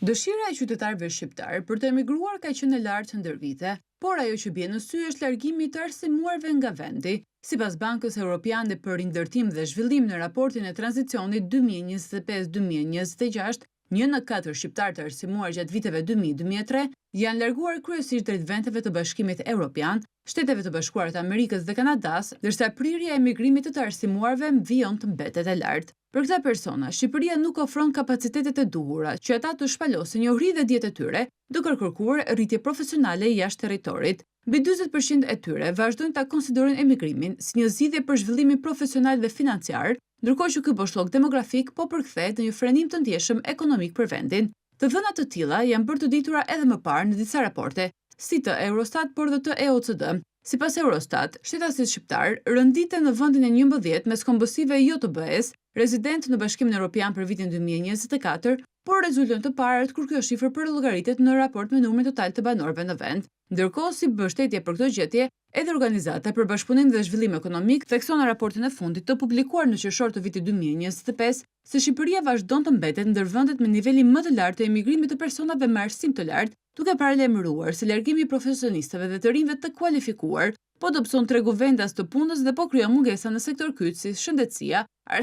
Dëshira e qytetarëve shqiptar për të emigruar ka qenë e lartë ndër vite, por ajo që bie në sy është largimi i të arsimuarve nga vendi. Sipas Bankës Europiane për Rindërtim dhe Zhvillim në raportin e tranzicionit 2025-2026, 1 në 4 shqiptar të arsimuar gjatë viteve 2000-2003 janë larguar kryesisht drejt vendeve të Bashkimit Evropian, Shteteve të Bashkuara të Amerikës dhe Kanadas, ndërsa prirja e emigrimit të arsimuarve mvijon të mbetet e lartë. Për këta persona, Shqipëria nuk ofron kapacitetet e duhura që ata të shpalosin njohuri dhe dijet e tyre, duke kërkuar rritje profesionale jashtë territorit. Mbi 40% e tyre vazhdojnë ta konsiderojnë emigrimin si një zgjidhje për zhvillimin profesional dhe financiar, ndërkohë që ky boshllok demografik po përkthehet në një frenim të ndjeshëm ekonomik për vendin. Të dhëna të tilla janë bërë të ditura edhe më parë në disa raporte, si të Eurostat por dhe të EOCD. Sipas Eurostat, shtetasit shqiptar rënditen në vendin e 11 mes kombësive jo të BE-s, rezident në Bashkimin Evropian për vitin 2024, por rezultojnë të parat kur kjo shifër përllogaritet në raport me numrin total të banorëve në vend. Ndërkohë, si mbështetje për këtë gjetje, edhe Organizata për Bashkëpunim dhe Zhvillim Ekonomik thekson në raportin e fundit të publikuar në qershor të vitit 2025 se Shqipëria vazhdon të mbetet ndër vendet me nivelin më të lartë të emigrimit të personave me arsim të lartë, duke paralajmëruar se largimi i profesionistëve dhe të rinjve të kualifikuar po dobëson tregu vendas të punës dhe po krijon mungesa në sektor kyç si shëndetësia,